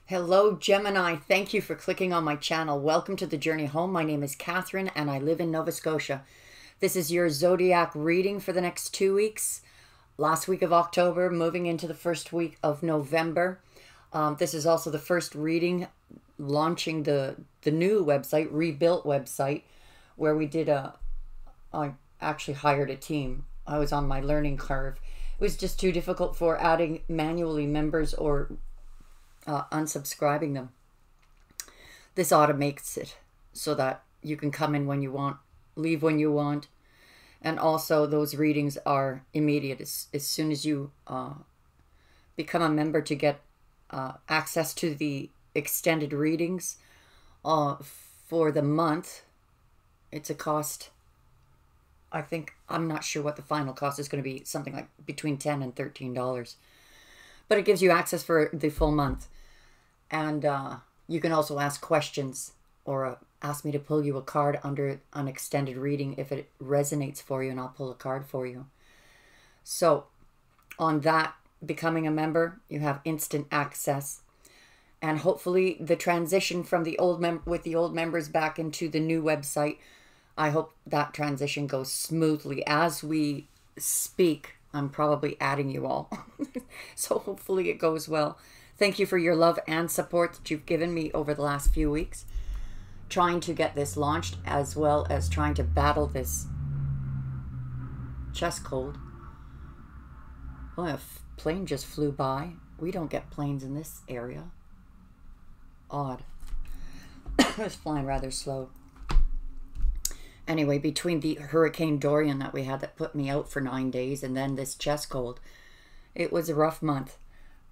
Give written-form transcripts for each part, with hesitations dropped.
Hello, Gemini. Thank you for clicking on my channel. Welcome to the journey home. My name is Catherine and I live in Nova Scotia. This is your Zodiac reading for the next 2 weeks. Last week of October, moving into the first week of November. This is also the first reading launching the new website, rebuilt website, where we did I actually hired a team. I was on my learning curve. It was just too difficult for adding manually members or unsubscribing them. This automates it so that you can come in when you want, leave when you want, and also those readings are immediate as soon as you become a member to get access to the extended readings for the month. It's a cost, I'm not sure what the final cost is going to be, something like between $10 and $13. But it gives you access for the full month. And you can also ask questions or ask me to pull you a card under an extended reading if it resonates for you, and I'll pull a card for you. So on that, becoming a member, you have instant access. And hopefully the transition from the old with the old members back into the new website, I hope that transition goes smoothly. As we speak, I'm probably adding you all. So hopefully it goes well. Thank you for your love and support that you've given me over the last few weeks, trying to get this launched, as well as trying to battle this chest cold. Oh, a plane just flew by. We don't get planes in this area. Odd. It was flying rather slow. Anyway, between the Hurricane Dorian that we had that put me out for 9 days and then this chest cold, it was a rough month.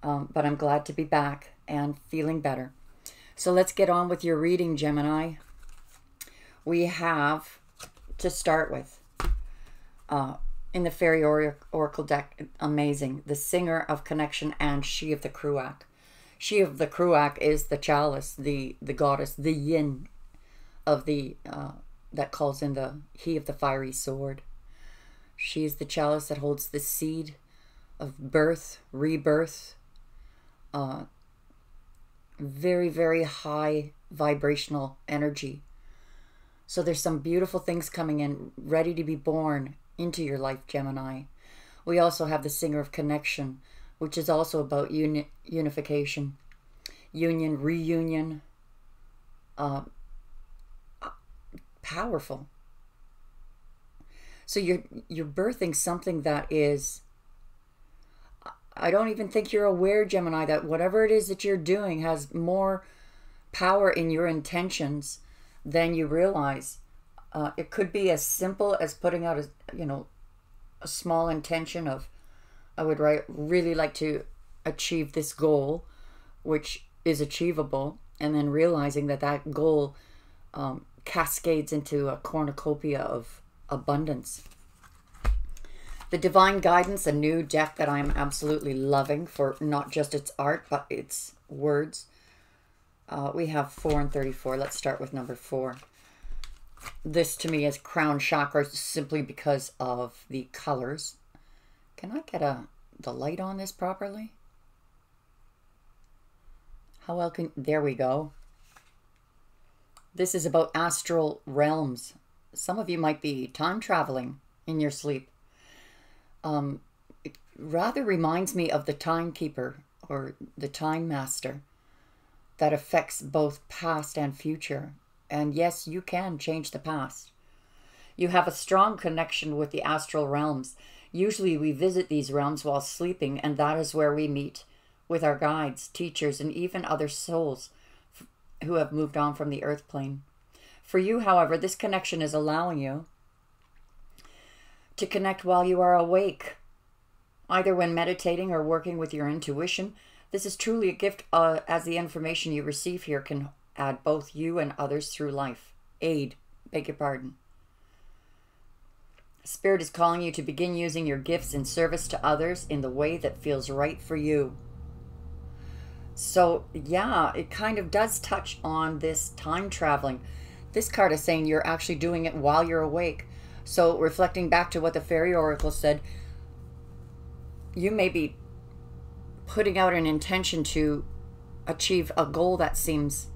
But I'm glad to be back and feeling better. So let's get on with your reading, Gemini. We have, to start with, in the Fairy Oracle deck, amazing, the Singer of Connection and She of the Cruach. She of the Cruach is the chalice, the goddess, the yin of the... that calls in the he of the fiery sword. She is the chalice that holds the seed of birth, rebirth, very, very high vibrational energy. So there's some beautiful things coming in, ready to be born into your life, Gemini. We also have the Singer of Connection, which is also about unification, union, reunion, powerful. So you're birthing something that is, I don't even think you're aware, Gemini, that whatever it is that you're doing has more power in your intentions than you realize. It could be as simple as putting out a small intention of, I would really like to achieve this goal, which is achievable, and then realizing that that goal cascades into a cornucopia of abundance. The Divine Guidance, a new deck that I'm absolutely loving for not just its art, but its words. We have 4 and 34. Let's start with number 4. This to me is crown chakra simply because of the colors. Can I get the light on this properly? How well can... There we go. This is about astral realms. Some of you might be time traveling in your sleep. It rather reminds me of the timekeeper or the time master that affects both past and future. And yes, you can change the past. You have a strong connection with the astral realms. Usually we visit these realms while sleeping, and that is where we meet with our guides, teachers, and even other souls who have moved on from the earth plane. For you, however, this connection is allowing you to connect while you are awake, either when meditating or working with your intuition. This is truly a gift, as the information you receive here can add both you and others through life. Beg your pardon. Spirit is calling you to begin using your gifts in service to others in the way that feels right for you. So yeah, it kind of does touch on this time traveling. This card is saying you're actually doing it while you're awake. So reflecting back to what the Fairy Oracle said, you may be putting out an intention to achieve a goal that seems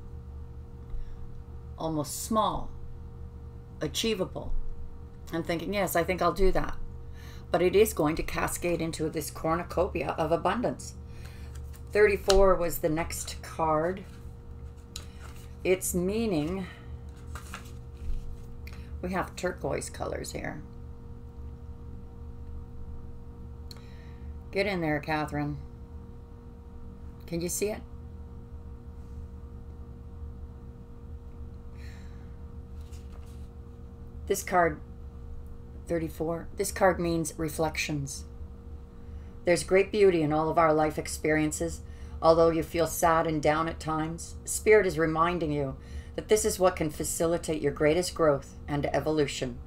almost small, achievable, and thinking, yes, I think I'll do that. But it is going to cascade into this cornucopia of abundance. 34 was the next card. It's meaning, we have turquoise colors here. Get in there, Catherine. Can you see it? This card, 34, this card means reflections. There's great beauty in all of our life experiences. Although you feel sad and down at times, Spirit is reminding you that this is what can facilitate your greatest growth and evolution,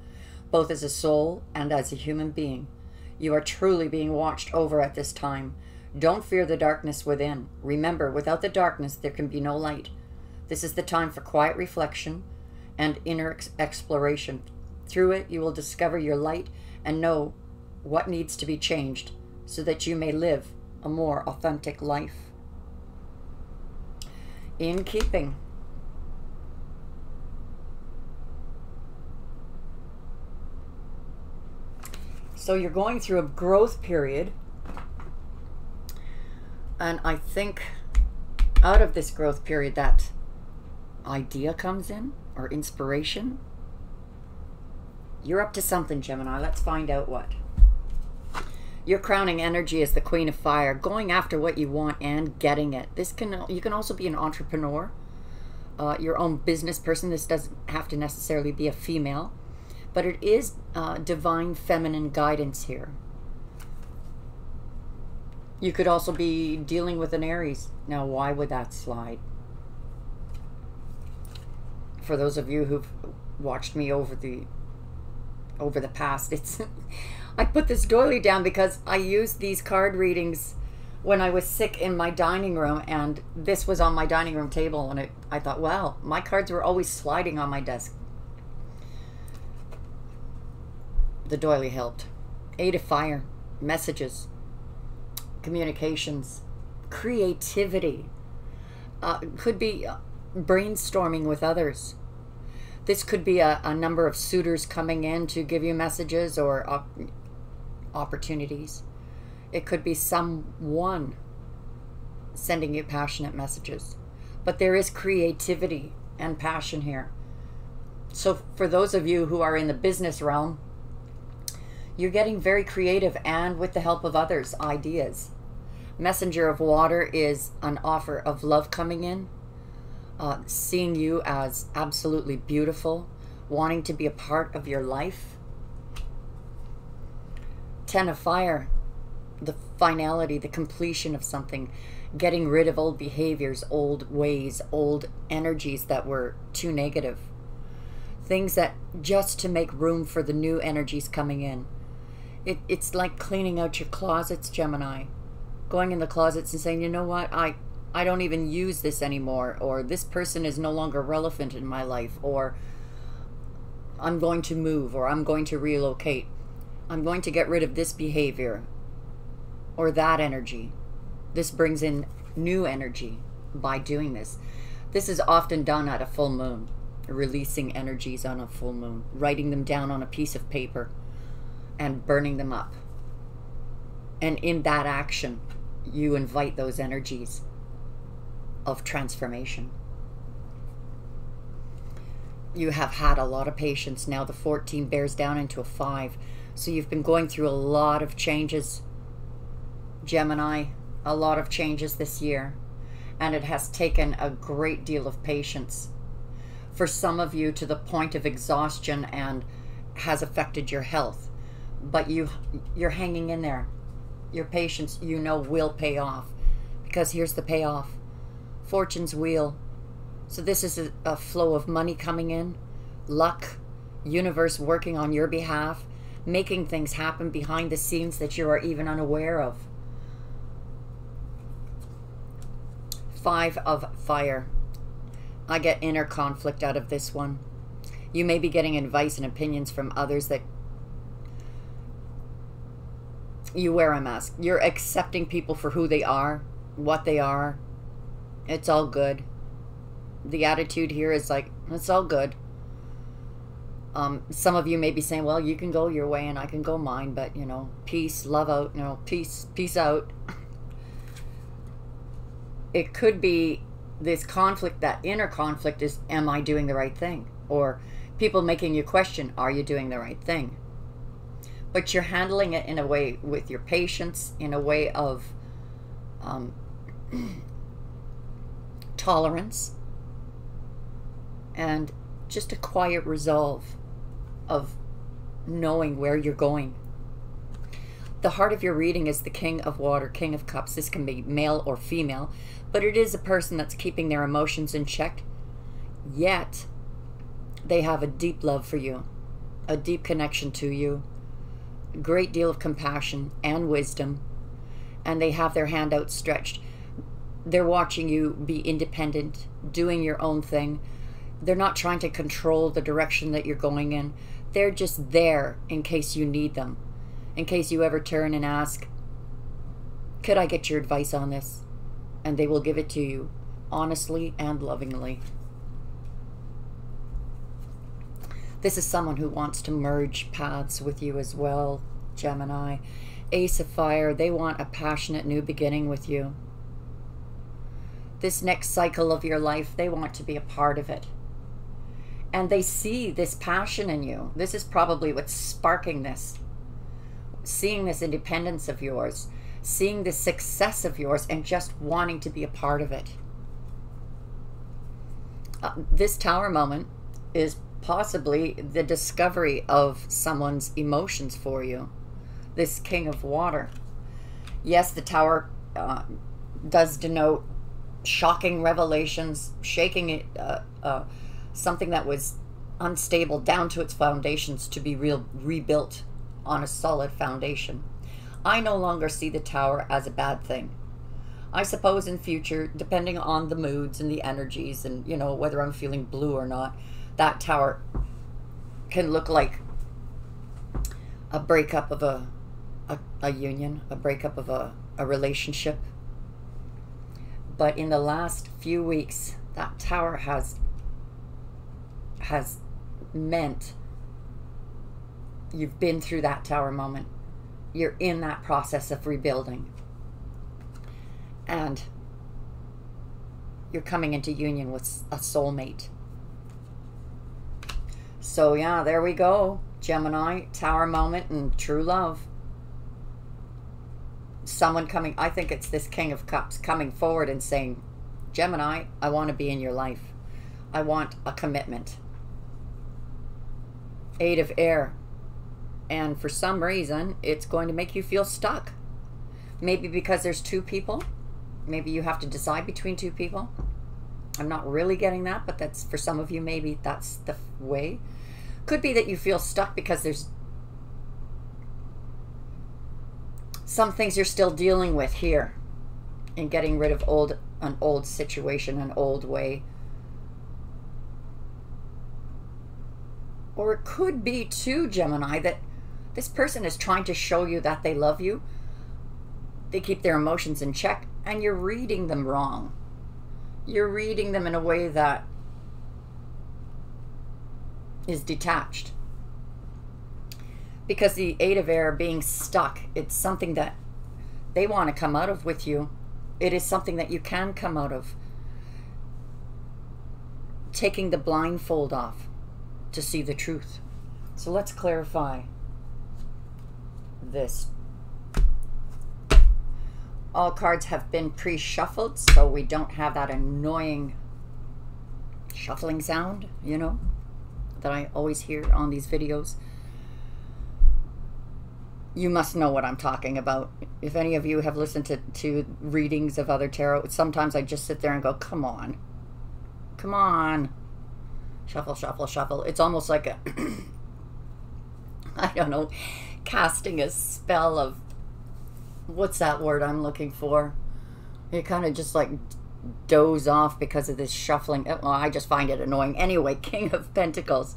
both as a soul and as a human being. You are truly being watched over at this time. Don't fear the darkness within. Remember, without the darkness, there can be no light. This is the time for quiet reflection and inner exploration. Through it, you will discover your light and know what needs to be changed so that you may live a more authentic life. In keeping. So you're going through a growth period, and I think out of this growth period that idea comes in, or inspiration. You're up to something, Gemini. Let's find out what. Your crowning energy is the Queen of Fire, going after what you want and getting it. You can also be an entrepreneur, your own business person. This doesn't have to necessarily be a female, but it is divine feminine guidance here. You could also be dealing with an Aries. Now, why would that slide? For those of you who've watched me over the past, I put this doily down because I used these card readings when I was sick in my dining room, and this was on my dining room table, and I thought, wow, my cards were always sliding on my desk. The doily helped. 8 of Fire, messages, communications, creativity. Could be brainstorming with others. This could be a number of suitors coming in to give you messages or opportunities. It could be someone sending you passionate messages. But there is creativity and passion here. So for those of you who are in the business realm, you're getting very creative, and with the help of others, ideas. Messenger of Water is an offer of love coming in. Seeing you as absolutely beautiful, wanting to be a part of your life. 10 of Fire, the finality, the completion of something, getting rid of old behaviors, old ways, old energies that were too negative. Things that just to make room for the new energies coming in. It's like cleaning out your closets, Gemini. Going in the closets and saying, you know what, I don't even use this anymore, or this person is no longer relevant in my life, or I'm going to move, or I'm going to relocate. I'm going to get rid of this behavior or that energy. This brings in new energy by doing this. This is often done at a full moon, releasing energies on a full moon, writing them down on a piece of paper and burning them up. And in that action, you invite those energies of transformation. You have had a lot of patience. Now the 14 bears down into a 5. So you've been going through a lot of changes, Gemini, a lot of changes this year. And it has taken a great deal of patience. For some of you, to the point of exhaustion, and has affected your health. But you're hanging in there. Your patience, you know, will pay off. Because here's the payoff. Fortune's wheel. So this is a flow of money coming in, luck, universe working on your behalf, making things happen behind the scenes that you are even unaware of. 5 of Fire. I get inner conflict out of this one. You may be getting advice and opinions from others that you wear a mask. You're accepting people for who they are, what they are, It's all good. The attitude here is like, it's all good. Some of you may be saying, well, you can go your way and I can go mine, but, you know, peace, love out, you know, peace out. It could be this conflict, that inner conflict is, am I doing the right thing? Or people making you question, are you doing the right thing? But you're handling it in a way with your patience, in a way of tolerance, and just a quiet resolve of knowing where you're going. The heart of your reading is the King of Water, King of Cups. This can be male or female, but it is a person that's keeping their emotions in check, yet they have a deep love for you, a deep connection to you, a great deal of compassion and wisdom, and they have their hand outstretched. They're watching you be independent, doing your own thing. They're not trying to control the direction that you're going in. They're just there in case you need them. In case you ever turn and ask, could I get your advice on this? And they will give it to you honestly and lovingly. This is someone who wants to merge paths with you as well, Gemini. Ace of Fire, they want a passionate new beginning with you. This next cycle of your life, they want to be a part of it. And they see this passion in you. This is probably what's sparking this. Seeing this independence of yours, seeing this success of yours, and just wanting to be a part of it. This Tower moment is possibly the discovery of someone's emotions for you. This King of Water. Yes, the Tower does denote shocking revelations, shaking it, something that was unstable down to its foundations to be rebuilt on a solid foundation. I no longer see the Tower as a bad thing. I suppose in future, depending on the moods and the energies and, you know, whether I'm feeling blue or not, that Tower can look like a breakup of a union, a breakup of a relationship. But in the last few weeks, that Tower has meant you've been through that Tower moment. You're in that process of rebuilding. And you're coming into union with a soulmate. So yeah, there we go. Gemini, Tower moment and true love. Someone coming, I think it's this King of Cups coming forward and saying, Gemini, I want to be in your life. I want a commitment. Eight of Air. And for some reason, it's going to make you feel stuck. Maybe because there's two people. Maybe you have to decide between two people. I'm not really getting that, but that's for some of you, maybe that's the way. Could be that you feel stuck because there's some things you're still dealing with here and getting rid of an old situation, an old way. Or it could be too, Gemini, that this person is trying to show you that they love you. They keep their emotions in check, and you're reading them wrong. You're reading them in a way that is detached. Because the Eight of Air being stuck, it's something that they want to come out of with you. It is something that you can come out of. Taking the blindfold off to see the truth. So let's clarify this. All cards have been pre-shuffled, so we don't have that annoying shuffling sound, you know, that I always hear on these videos. You must know what I'm talking about. If any of you have listened to readings of other tarot, sometimes I just sit there and go, come on. Come on. Shuffle, shuffle, shuffle. It's almost like a, I don't know, casting a spell of, what's that word I'm looking for? You kind of just like doze off because of this shuffling. Well, I just find it annoying. Anyway, King of Pentacles.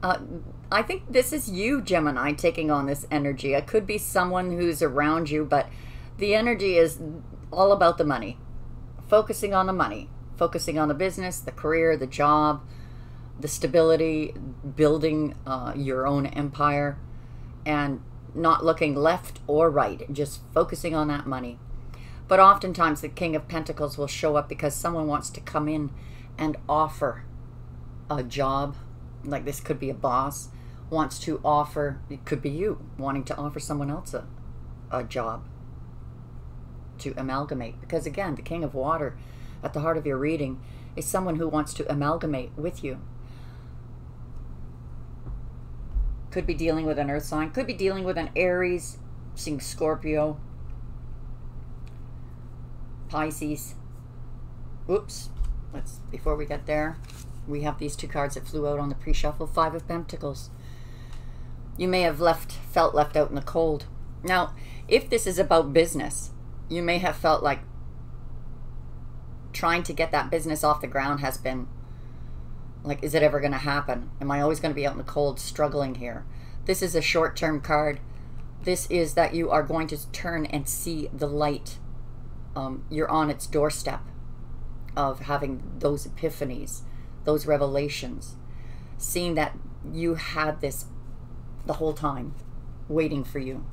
I think this is you, Gemini, taking on this energy. It could be someone who's around you, but the energy is all about the money. focusing on the money, focusing on the business, the career, the job, the stability, building your own empire, and not looking left or right, just focusing on that money. But oftentimes the King of Pentacles will show up because someone wants to come in and offer a job. Like this could be a boss, wants to offer, it could be you wanting to offer someone else a job to amalgamate. Because again, the King of Water at the heart of your reading is someone who wants to amalgamate with you. Could be dealing with an earth sign, could be dealing with an Aries, seeing Scorpio, Pisces. Oops, before we get there, we have these two cards that flew out on the pre-shuffle. Five of Pentacles. You may have felt left out in the cold. Now, if this is about business, you may have felt like trying to get that business off the ground has been like, is it ever going to happen? Am I always going to be out in the cold struggling here? This is a short-term card. This is that you are going to turn and see the light. You're on its doorstep of having those epiphanies, those revelations, seeing that you had this the whole time waiting for you,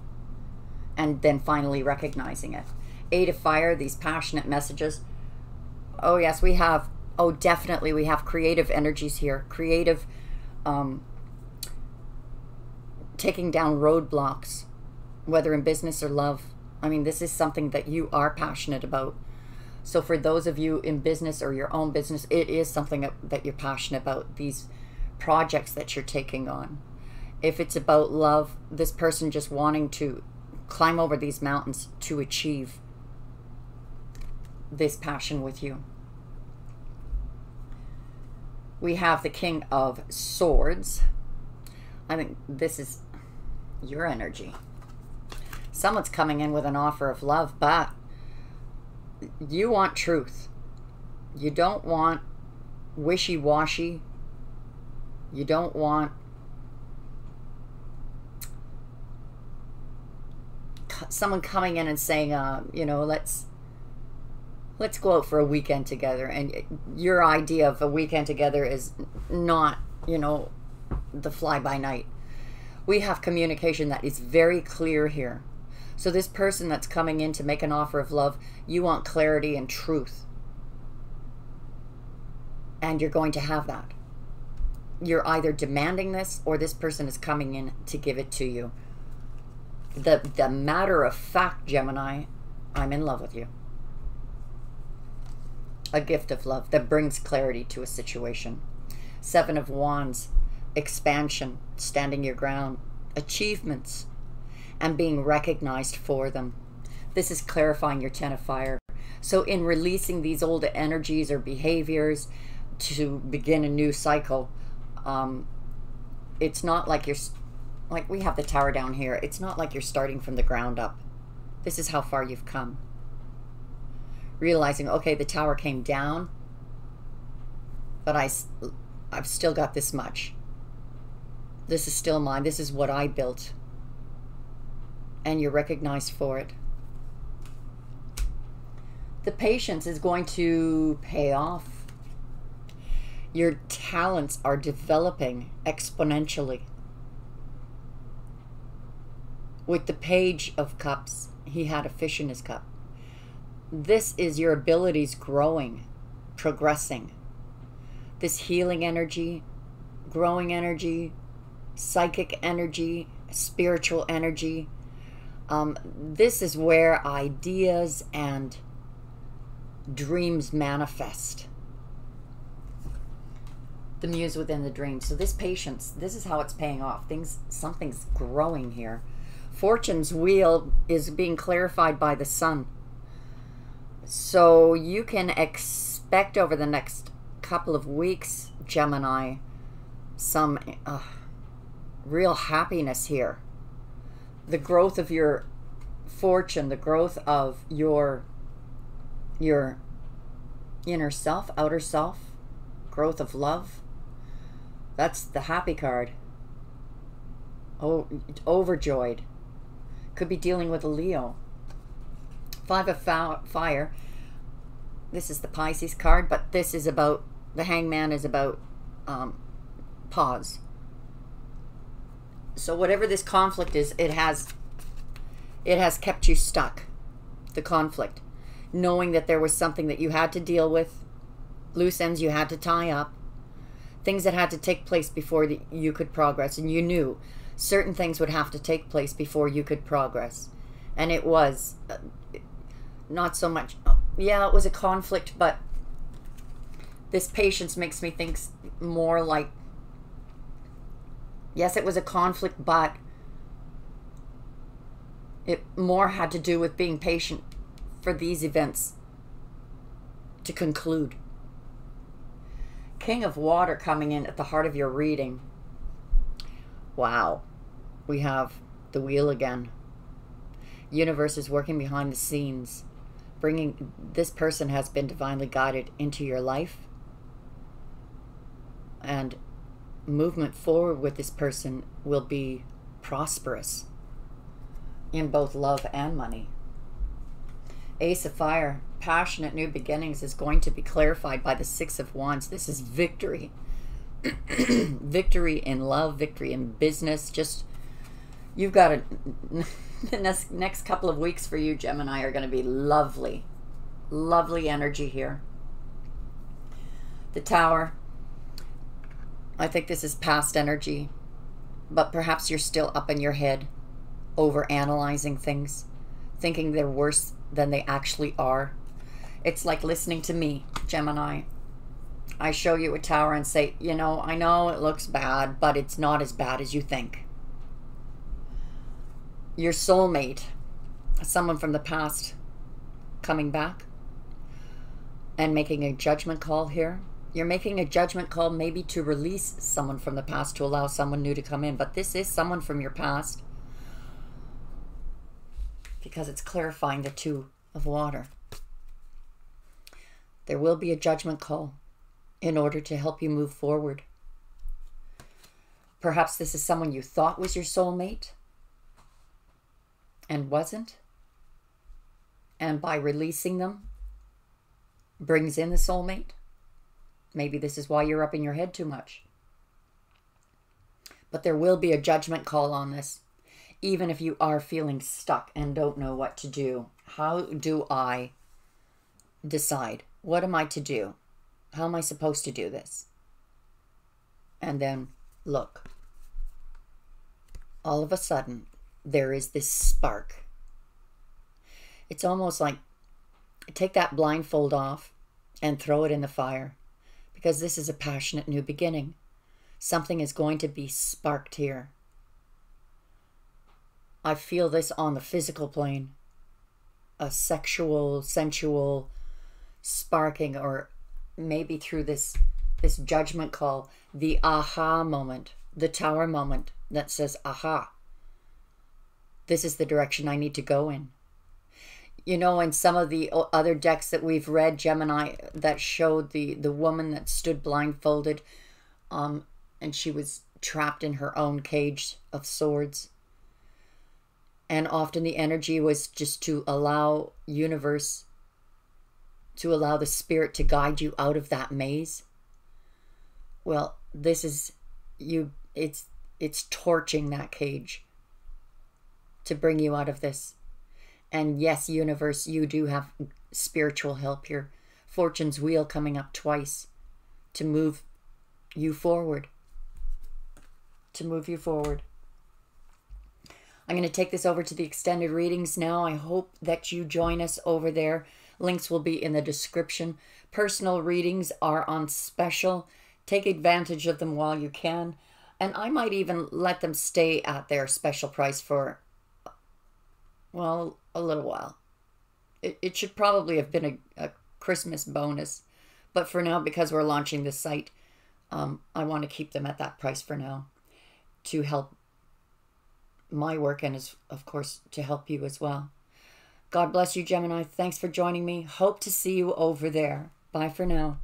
and then finally recognizing it. Eight of Fire, these passionate messages. Oh yes, we have, oh definitely we have creative energies here. Creative, taking down roadblocks, whether in business or love. I mean, this is something that you are passionate about. So for those of you in business or your own business, it is something that you're passionate about, these projects that you're taking on. If it's about love, this person just wanting to climb over these mountains to achieve this passion with you. We have the King of Swords. I think this is your energy. Someone's coming in with an offer of love, but you want truth. You don't want wishy-washy. You don't want someone coming in and saying, you know, let's go out for a weekend together. And your idea of a weekend together is not, you know, the fly-by-night. We have communication that is very clear here. So this person that's coming in to make an offer of love, you want clarity and truth. And you're going to have that. You're either demanding this or this person is coming in to give it to you. The matter of fact, Gemini, I'm in love with you. A gift of love that brings clarity to a situation. Seven of Wands, expansion, standing your ground, achievements, and being recognized for them. This is clarifying your Ten of Fire. So in releasing these old energies or behaviors to begin a new cycle, it's not like you're, like we have the Tower down here, it's not like you're starting from the ground up. This is how far you've come. Realizing, okay, the Tower came down, but I've still got this much. This is still mine. This is what I built. And you're recognized for it. The patience is going to pay off. Your talents are developing exponentially. With the Page of Cups, he had a fish in his cup. This is your abilities growing, progressing. This healing energy, growing energy, psychic energy, spiritual energy. This is where ideas and dreams manifest. The muse within the dream. So this patience, this is how it's paying off. Something's growing here. Fortune's wheel is being clarified by the sun. So you can expect over the next couple of weeks, Gemini, some real happiness here. The growth of your fortune, the growth of your inner self, outer self, growth of love. That's the happy card. Oh, overjoyed. Could be dealing with a Leo. Five of Fire. this is the Pisces card, but this is about, the Hangman is about pause. So whatever this conflict is, it has kept you stuck, the conflict, knowing that there was something that you had to deal with, loose ends you had to tie up, things that had to take place before you could progress, and you knew certain things would have to take place before you could progress. And it was not so much, yeah, it was a conflict, but this patience makes me think more like, yes, it was a conflict, but it more had to do with being patient for these events to conclude. King of Water coming in at the heart of your reading. Wow. We have the wheel again. Universe is working behind the scenes. This person has been divinely guided into your life. And movement forward with this person will be prosperous in both love and money. Ace of Fire, passionate new beginnings is going to be clarified by the Six of Wands. This is victory. Victory in love, victory in business. Just, you've got the next couple of weeks for you, Gemini, are going to be lovely. Lovely energy here. The Tower. I think this is past energy, but perhaps you're still up in your head, over analyzing things, thinking they're worse than they actually are. It's like listening to me, Gemini. I show you a tower and say, you know, I know it looks bad, but it's not as bad as you think. Your soulmate, someone from the past, coming back and making a judgment call here. You're making a judgment call maybe to release someone from the past to allow someone new to come in. But this is someone from your past, because it's clarifying the Two of Water. There will be a judgment call in order to help you move forward. Perhaps this is someone you thought was your soulmate and wasn't. And by releasing them, brings in the soulmate. Maybe this is why you're up in your head too much. But there will be a judgment call on this. Even if you are feeling stuck and don't know what to do. How do I decide? What am I to do? How am I supposed to do this? And then, look. All of a sudden, there is this spark. It's almost like, take that blindfold off and throw it in the fire. Because this is a passionate new beginning. Something is going to be sparked here. I feel this on the physical plane. A sexual, sensual sparking, or maybe through this judgment call, the aha moment, the Tower moment that says, aha, this is the direction I need to go in. You know, in some of the other decks that we've read, Gemini, that showed the woman that stood blindfolded, and she was trapped in her own cage of swords. And often the energy was just to allow universe, to allow the spirit to guide you out of that maze. Well, this is you. It's torching that cage to bring you out of this. And yes, universe, you do have spiritual help here. Fortune's wheel coming up twice to move you forward. To move you forward. I'm going to take this over to the extended readings now. I hope that you join us over there. Links will be in the description. Personal readings are on special. Take advantage of them while you can. And I might even let them stay at their special price for, well, a little while. It should probably have been a Christmas bonus. But for now, because we're launching this site, I want to keep them at that price for now to help my work and, of course, to help you as well. God bless you, Gemini. Thanks for joining me. Hope to see you over there. Bye for now.